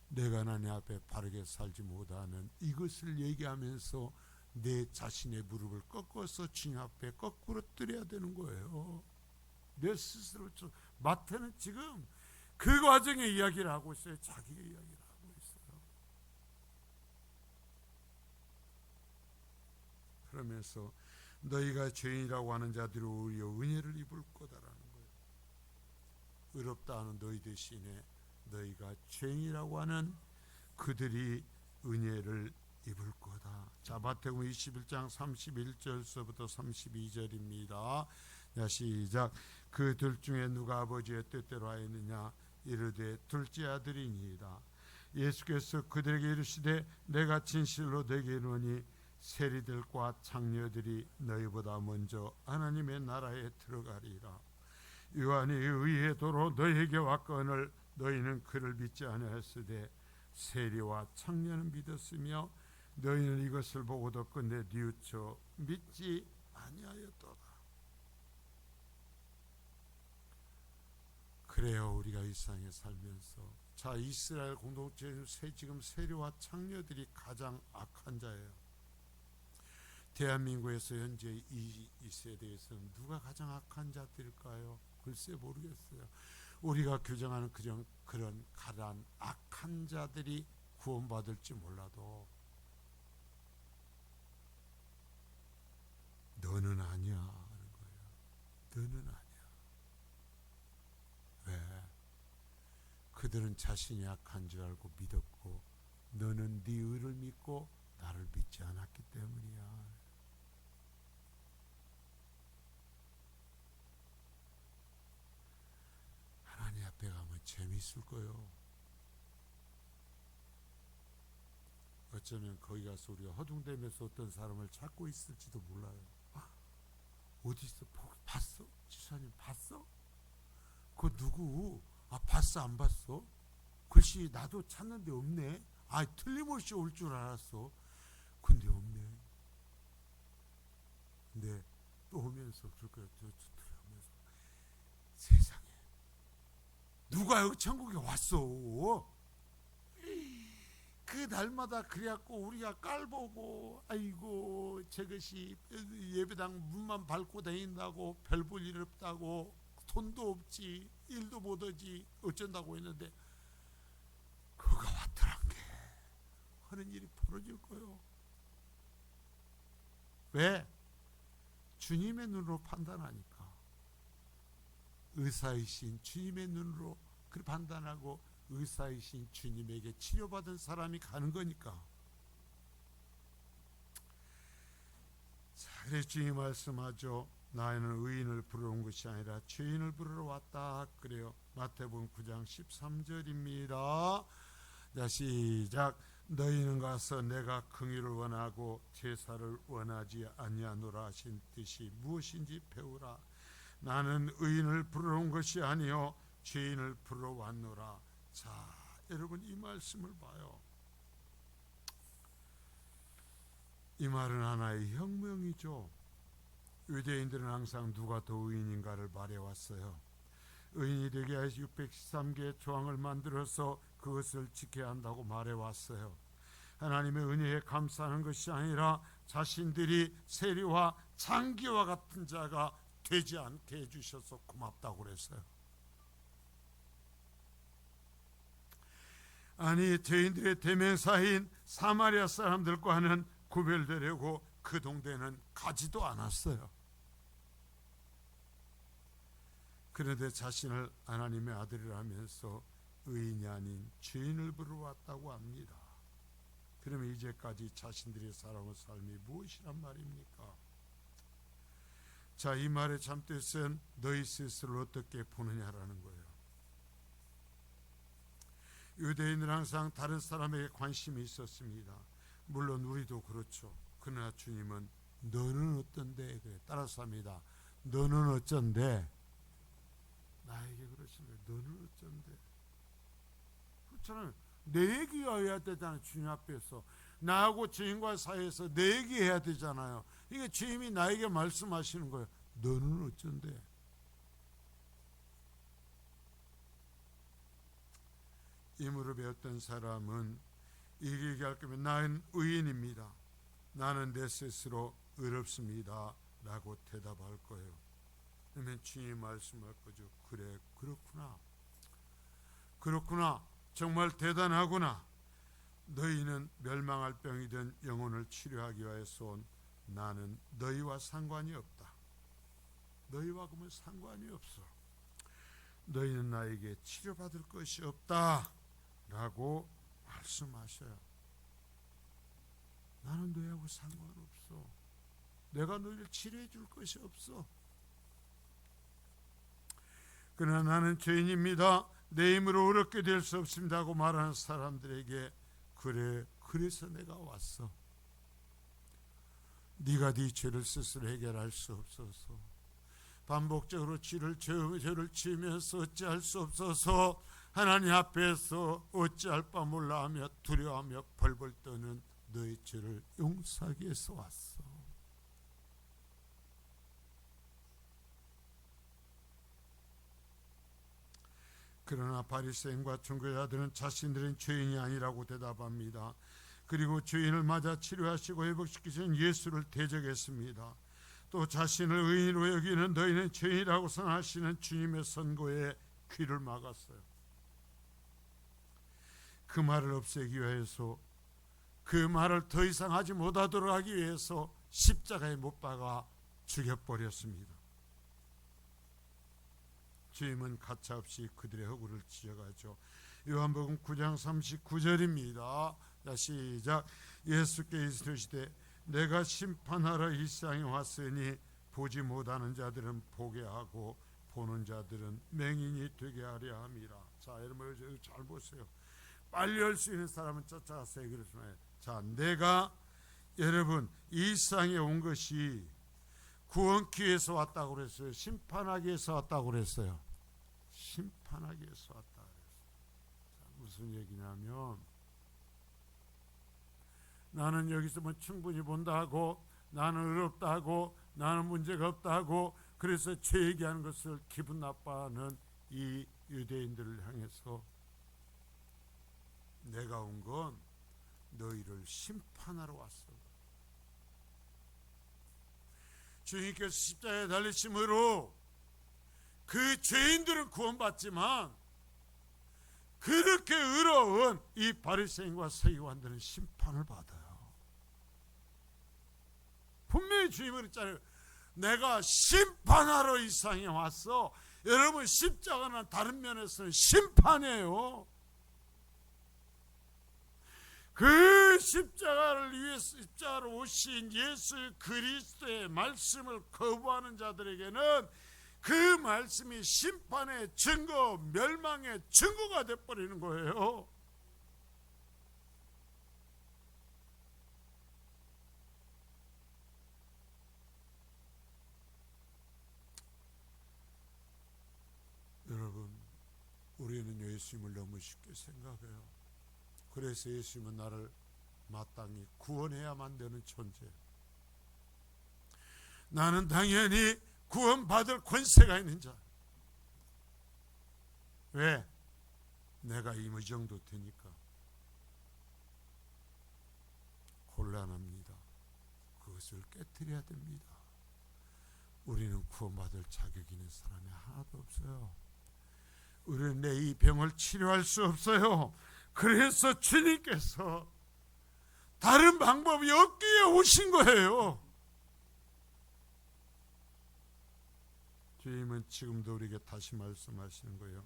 내가 하나님 앞에 바르게 살지 못하는 이것을 얘기하면서 내 자신의 무릎을 꺾어서 주님 앞에 거꾸로 뜨려야 되는 거예요. 내 스스로. 마태는 지금 그 과정의 이야기를 하고 있어요. 자기의 이야기를 하고 있어요. 그러면서 너희가 죄인이라고 하는 자들이 오히려 은혜를 입을 거다라는 거예요. 의롭다 하는 너희 대신에 너희가 죄인이라고 하는 그들이 은혜를 입을 거다. 자, 마태복음 21장 31절서부터 32절입니다. 시작. 그 둘 중에 누가 아버지의 뜻대로 하였느냐? 이르되 둘째 아들이니이다. 예수께서 그들에게 이르시되 내가 진실로 너희에게 이르노니 세리들과 장녀들이 너희보다 먼저 하나님의 나라에 들어가리라. 요한이 의의 도로 너희에게 왔거늘 너희는 그를 믿지 아니하였으되 세리와 장녀는 믿었으며 너희는 이것을 보고도 끝내 뉘우쳐 믿지 아니하였도다. 그래요. 우리가 이 세상에 살면서 자, 이스라엘 공동체는 지금 세리와 장녀들이 가장 악한 자예요. 대한민국에서 현재 이 세대에서는 누가 가장 악한 자들일까요? 글쎄 모르겠어요. 우리가 규정하는 그런 가란 악한 자들이 구원받을지 몰라도 너는 아니야 하는 거예요. 너는 아니야. 그들은 자신이 약한 줄 알고 믿었고 너는 네 의를 믿고 나를 믿지 않았기 때문이야. 하나님 앞에 가면 재미있을 거요. 어쩌면 거기 가서 우리가 허둥대면서 어떤 사람을 찾고 있을지도 몰라요. 어디 있어? 봤어? 지사님 봤어? 그 누구? 봤어 안 봤어? 글씨 나도 찾는데 없네. 틀림없이 올 줄 알았어. 근데 없네. 근데 또 오면서 그럴 거야. 들어오면서 세상에 누가 여기 천국에 왔어? 그 날마다 그래갖고 우리가 깔보고 아이고 저것이 예배당 문만 밟고 다닌다고 별 볼 일 없다고 돈도 없지 일도 못하지 어쩐다고 했는데 그가 왔더란 게 하는 일이 벌어질 거요. 왜? 주님의 눈으로 판단하니까. 의사이신 주님의 눈으로 그 판단하고 의사이신 주님에게 치료받은 사람이 가는 거니까. 자, 그래서 주님 말씀하죠. 나는 의인을 부르러 온 것이 아니라 죄인을 부르러 왔다 그래요. 마태복음 9장 13절입니다. 자, 시작. 너희는 가서 내가 긍휼을 원하고 제사를 원하지 아니하노라 하신 뜻이 무엇인지 배우라. 나는 의인을 부르러 온 것이 아니요 죄인을 부르러 왔노라. 자, 여러분 이 말씀을 봐요. 이 말은 하나의 혁명이죠. 유대인들은 항상 누가 더 의인인가를 말해왔어요. 의인이 되게 하여 613개의 조항을 만들어서 그것을 지켜야 한다고 말해왔어요. 하나님의 은혜에 감사하는 것이 아니라 자신들이 세리와 장기와 같은 자가 되지 않게 해주셔서 고맙다고 그랬어요. 아니 죄인들의 대명사인 사마리아 사람들과는 구별되려고 그 동네는 가지도 않았어요. 그런데 자신을 하나님의 아들이라면서 의인이 아닌 죄인을 부르러 왔다고 합니다. 그러면 이제까지 자신들이 살아온 삶이 무엇이란 말입니까? 자, 이 말의 참뜻은 너희 스스로를 어떻게 보느냐라는 거예요. 유대인은 항상 다른 사람에게 관심이 있었습니다. 물론 우리도 그렇죠. 그러나 주님은 너는 어떤데? 그래. 따라서 합니다. 너는 어쩐데? 나에게 그러신 거예요. 너는 어쩐데? 그렇잖아요. 내 얘기해야 되잖아요. 주님 앞에서. 나하고 주님과 사이에서 내 얘기해야 되잖아요. 이게 주님이 나에게 말씀하시는 거예요. 너는 어쩐데? 이 무릎에 어떤 사람은 이렇게 얘기할 거면 나는 의인입니다. 나는 내 스스로 의롭습니다. 라고 대답할 거예요. 그러면 주님이 말씀할 거죠. 그래, 그렇구나. 그렇구나. 정말 대단하구나. 너희는 멸망할 병이든 영혼을 치료하기 위해서 온 나는 너희와 상관이 없다. 너희와 그러면 상관이 없어. 너희는 나에게 치료받을 것이 없다. 라고 말씀하셔요. 나는 너희하고 상관없어. 내가 너희를 치료해 줄 것이 없어. 그러나 나는 죄인입니다. 내 힘으로 어렵게 될 수 없습니다 하고 말하는 사람들에게 그래, 그래서 내가 왔어. 네가 네 죄를 스스로 해결할 수 없어서 반복적으로 죄를 지으면서 어찌할 수 없어서 하나님 앞에서 어찌할 바 몰라 하며 두려워하며 벌벌 떠는 너의 죄를 용서하기 위해서 왔어. 그러나 바리새인과 종교자들은 자신들은 죄인이 아니라고 대답합니다. 그리고 죄인을 맞아 치료하시고 회복시키신 예수를 대적했습니다. 또 자신을 의인으로 여기는 너희는 죄인이라고 선하시는 주님의 선고에 귀를 막았어요. 그 말을 없애기 위해서, 그 말을 더 이상 하지 못하도록 하기 위해서 십자가에 못 박아 죽여버렸습니다. 주님은 가차없이 그들의 허구를 찢어가죠. 요한복음 9장 39절입니다. 자, 시작. 예수께 이르시되 내가 심판하러 이 세상에 왔으니 보지 못하는 자들은 보게 하고 보는 자들은 맹인이 되게 하려 함이라. 자, 여러분 잘 보세요. 빨리 할 수 있는 사람은 쫓아가세요. 그러시면, 자, 내가 여러분 이 세상에 온 것이 구원기 위해서 왔다고 그랬어요? 심판하기 위해서 왔다고 그랬어요? 심판하기 위해서 왔다고 그랬어요. 자, 무슨 얘기냐면, 나는 여기서 뭐 충분히 본다 하고, 나는 의롭다 하고, 나는 문제가 없다 하고, 그래서 죄 얘기하는 것을 기분 나빠하는 이 유대인들을 향해서 내가 온 건 너희를 심판하러 왔어. 주님께서 십자가에 달리심으로 그 죄인들은 구원받지만 그렇게 의로운 이 바리새인과 서기관들은 심판을 받아요. 분명히 주님은 그랬잖아요. 내가 심판하러 이 세상에 왔어. 여러분, 십자가는 다른 면에서는 심판이에요. 그 십자가를 위해서 십자가로 오신 예수 그리스도의 말씀을 거부하는 자들에게는 그 말씀이 심판의 증거, 멸망의 증거가 되어버리는 거예요. 여러분, 우리는 예수님을 너무 쉽게 생각해요. 그래서 예수님은 나를 마땅히 구원해야만 되는 존재. 나는 당연히 구원받을 권세가 있는 자. 왜? 내가 이 정도 되니까. 곤란합니다. 그것을 깨트려야 됩니다. 우리는 구원받을 자격이 있는 사람이 하나도 없어요. 우리는 내 이 병을 치료할 수 없어요. 그래서 주님께서 다른 방법이 없기에 오신 거예요. 주님은 지금도 우리에게 다시 말씀하시는 거예요.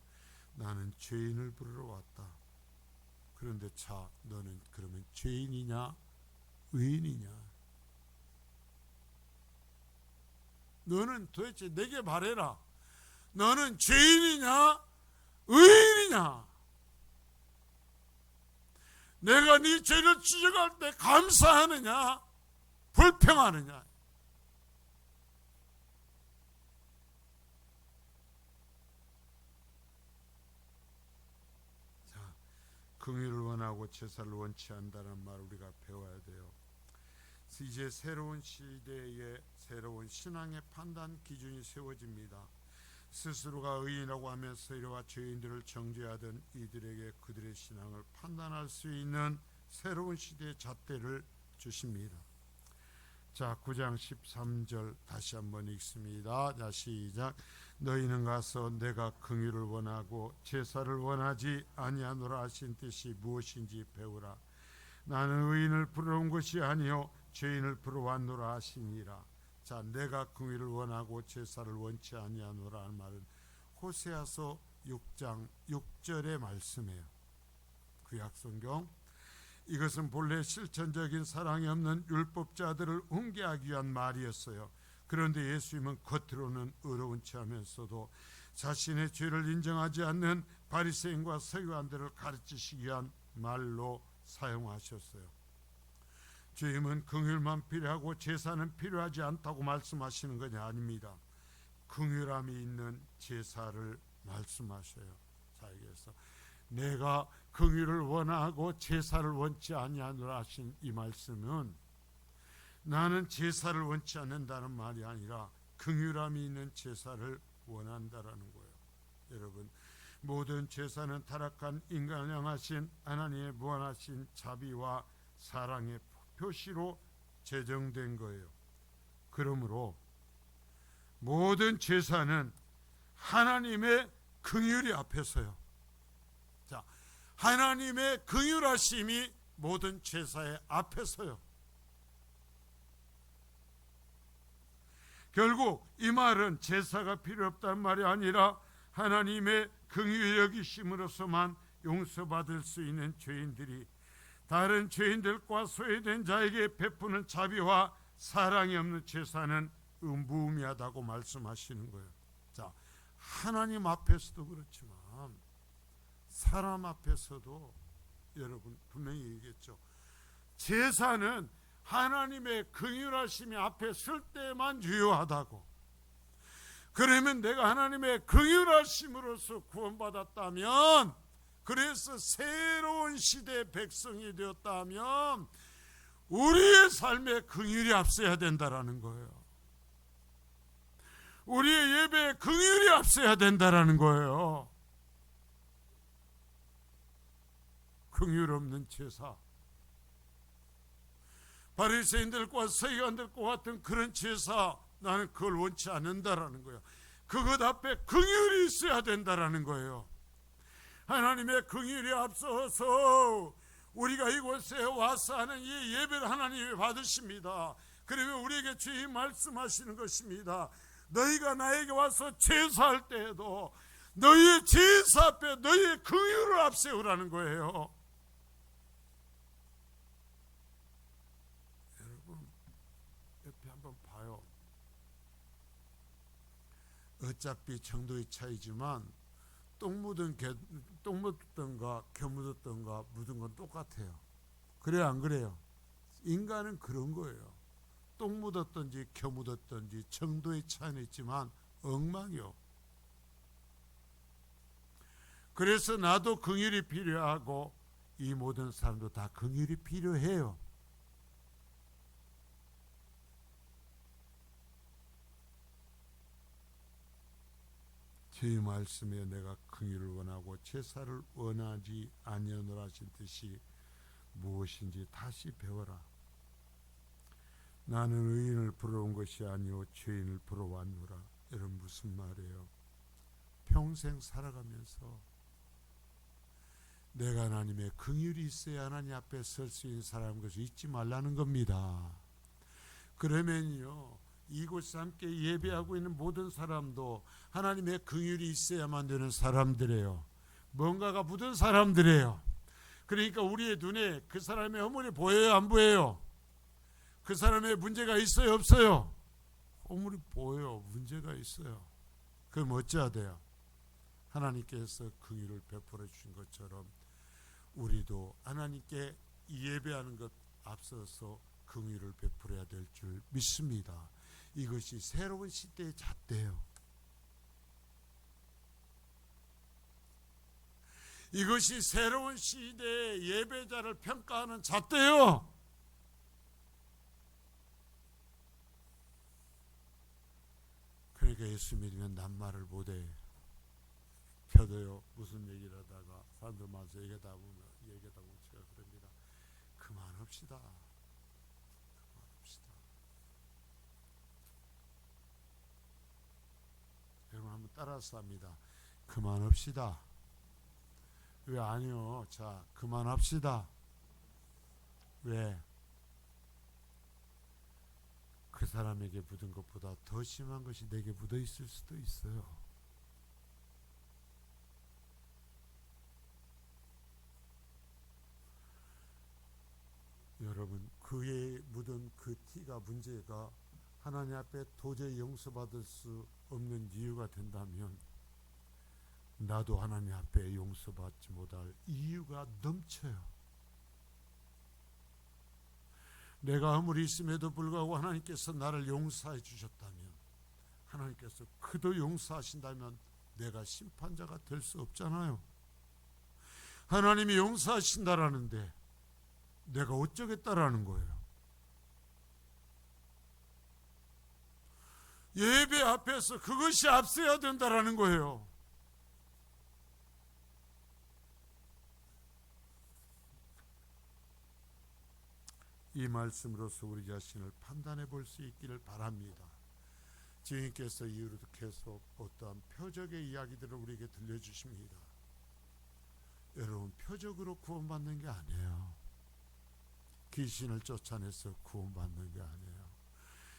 나는 죄인을 부르러 왔다. 그런데 자, 너는 그러면 죄인이냐 의인이냐? 너는 도대체 내게 말해라. 너는 죄인이냐 의인이냐? 내가 네 죄를 지적할 때 감사하느냐 불평하느냐? 자, 긍휼을 원하고 제사를 원치 않는다는 말 우리가 배워야 돼요. 이제 새로운 시대에 새로운 신앙의 판단 기준이 세워집니다. 스스로가 의인이라고 하면서 이와 죄인들을 정죄하던 이들에게 그들의 신앙을 판단할 수 있는 새로운 시대의 잣대를 주십니다. 자, 9장 13절 다시 한번 읽습니다. 자, 시작. 너희는 가서 내가 긍휼을 원하고 제사를 원하지 아니하노라 하신 뜻이 무엇인지 배우라. 나는 의인을 부르러 온 것이 아니요 죄인을 부르러 왔노라 하시니라. 자, 내가 긍휼을 원하고 제사를 원치 아니하노라 하는 말은 호세아서 6장 6절의 말씀이에요. 구약성경. 이것은 본래 실천적인 사랑이 없는 율법자들을 훈계하기 위한 말이었어요. 그런데 예수님은 겉으로는 의로운 체하면서도 자신의 죄를 인정하지 않는 바리새인과 서기관들을 가르치시기 위한 말로 사용하셨어요. 주님은 긍휼만 필요하고 제사는 필요하지 않다고 말씀하시는 것이 아닙니다. 긍휼함이 있는 제사를 말씀하셔요. 자, 여기서 내가 긍휼을 원하고 제사를 원치 아니하노라 하신 이 말씀은 나는 제사를 원치 않는다는 말이 아니라 긍휼함이 있는 제사를 원한다라는 거예요. 여러분, 모든 제사는 타락한 인간을 향하신 하나님의 무한하신 자비와 사랑의 표시로 제정된 거예요. 그러므로 모든 제사는 하나님의 긍휼이 앞에서요. 자, 하나님의 긍휼하심이 모든 제사의 앞에서요. 결국 이 말은 제사가 필요 없다는 말이 아니라 하나님의 긍휼히 여기심으로서만 용서받을 수 있는 죄인들이 다른 죄인들과 소외된 자에게 베푸는 자비와 사랑이 없는 제사는 무의미하다고 말씀하시는 거예요. 자, 하나님 앞에서도 그렇지만 사람 앞에서도 여러분 분명히 얘기했죠. 제사는 하나님의 긍휼하심이 앞에 설 때만 유효하다고. 그러면 내가 하나님의 긍휼하심으로써 구원받았다면, 그래서 새로운 시대의 백성이 되었다면 우리의 삶에 긍휼이 앞서야 된다라는 거예요. 우리의 예배에 긍휼이 앞서야 된다라는 거예요. 긍휼 없는 제사, 바리새인들과 서기관들과 같은 그런 제사, 나는 그걸 원치 않는다라는 거예요. 그것 앞에 긍휼이 있어야 된다라는 거예요. 하나님의 긍휼이 앞서서 우리가 이곳에 와서 하는 이 예배를 하나님이 받으십니다. 그러면 우리에게 주의 말씀하시는 것입니다. 너희가 나에게 와서 제사할 때에도 너희의 제사 앞에 너희의 긍휼을 앞세우라는 거예요. 여러분 옆에 한번 봐요. 어차피 정도의 차이지만 똥 묻었던가 겨 묻었던가 묻은 건 똑같아요. 그래요, 안 그래요? 인간은 그런 거예요. 똥 묻었든지 겨 묻었든지 정도의 차이는 있지만 엉망이요. 그래서 나도 긍휼이 필요하고 이 모든 사람도 다 긍휼이 필요해요. 제 말씀에 내가 긍휼을 원하고 제사를 원하지 아니하노라 하신 뜻이 무엇인지 다시 배워라. 나는 의인을 부러운 것이 아니오 죄인을 부러워하노라. 여러분 무슨 말이에요? 평생 살아가면서 내가 하나님의 긍휼이 있어야 하나님 앞에 설 수 있는 사람인 것을 잊지 말라는 겁니다. 그러면요, 이곳에 함께 예배하고 있는 모든 사람도 하나님의 긍휼이 있어야만 되는 사람들이에요. 뭔가가 묻은 사람들이에요. 그러니까 우리의 눈에 그 사람의 허물이 보여요, 안 보여요? 그 사람의 문제가 있어요, 없어요? 허물이 보여요. 문제가 있어요. 그럼 어찌해야 돼요? 하나님께서 긍휼을 베풀어 주신 것처럼 우리도 하나님께 예배하는 것 앞서서 긍휼을 베풀어야 될 줄 믿습니다. 이것이 새로운 시대의 잣대예요. 이것이 새로운 시대의 예배자를 평가하는 잣대예요. 그러니까 예수 믿으면 낱말을 못해. 저도요, 무슨 얘기를 하다가 사람들 만나서 얘기하다 보면 제가 그럽니다. 그만합시다. 여러분 한번 따라서 합니다. 그만합시다. 왜 아니요? 자, 그만합시다. 왜? 그 사람에게 묻은 것보다 더 심한 것이 내게 묻어 있을 수도 있어요. 여러분, 그에 묻은 그 티가 문제가 하나님 앞에 도저히 용서받을 수 없는 이유가 된다면 나도 하나님 앞에 용서받지 못할 이유가 넘쳐요. 내가 아무리 있음에도 불구하고 하나님께서 나를 용서해 주셨다면, 하나님께서 그도 용서하신다면 내가 심판자가 될 수 없잖아요. 하나님이 용서하신다라는데 내가 어쩌겠다라는 거예요. 예배 앞에서 그것이 앞서야 된다라는 거예요. 이 말씀으로서 우리 자신을 판단해 볼 수 있기를 바랍니다. 주님께서 이후로도 계속 어떠한 표적의 이야기들을 우리에게 들려주십니다. 여러분, 표적으로 구원받는 게 아니에요. 귀신을 쫓아내서 구원받는 게 아니에요.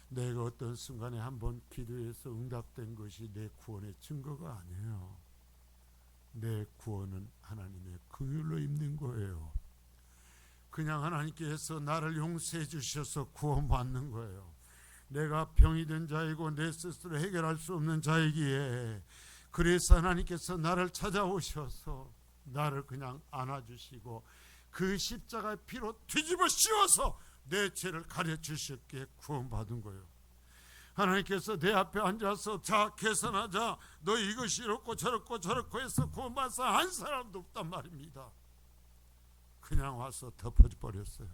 내가 어떤 순간에 한번 기도해서 응답된 것이 내 구원의 증거가 아니에요. 내 구원은 하나님의 긍휼로 입는 거예요. 그냥 하나님께서 나를 용서해 주셔서 구원받는 거예요. 내가 병이 든 자이고 내 스스로 해결할 수 없는 자이기에, 그래서 하나님께서 나를 찾아오셔서 나를 그냥 안아주시고 그 십자가의 피로 뒤집어 씌워서 내 죄를 가려주셨기에 구원받은 거예요. 하나님께서 내 앞에 앉아서 자 계산하자, 너 이것이 이렇고 저렇고 해서 구원받은 사람 한 사람도 없단 말입니다. 그냥 와서 덮어버렸어요.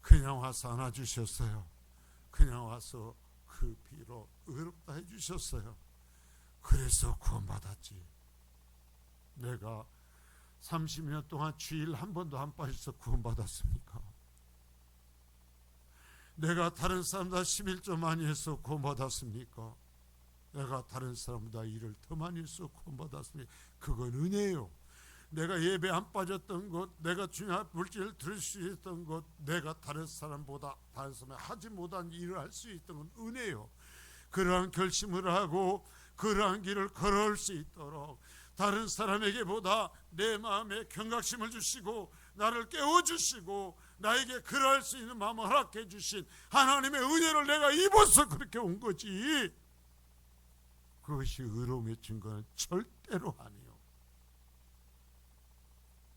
그냥 와서 안아주셨어요. 그냥 와서 그 피로 의롭다 해주셨어요. 그래서 구원받았지. 내가 30년 동안 주일 한 번도 안 빠져서 구원받았습니까? 내가 다른 사람보다 11조 많이 해서 구원받았습니까? 내가 다른 사람보다 일을 더 많이 해서 구원받았습니까? 그건 은혜예요. 내가 예배 안 빠졌던 것, 내가 주님 앞 물질을 들을 수 있었던 것, 내가 다른 사람보다 다른 사람이 하지 못한 일을 할 수 있던 건 은혜예요. 그러한 결심을 하고 그러한 길을 걸어올 수 있도록 다른 사람에게보다 내 마음에 경각심을 주시고 나를 깨워주시고 나에게 그럴 수 있는 마음을 허락해 주신 하나님의 은혜를 내가 입어서 그렇게 온 거지, 그것이 의로움의 증거는 절대로 아니에요.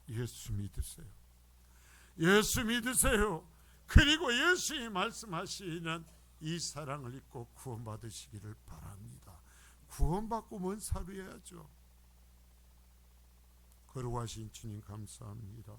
예수 믿으세요. 예수 믿으세요. 그리고 예수님이 말씀하시는 이 사랑을 입고 구원받으시기를 바랍니다. 구원받고 뭔 사루해야죠. 거룩하신 주님 감사합니다.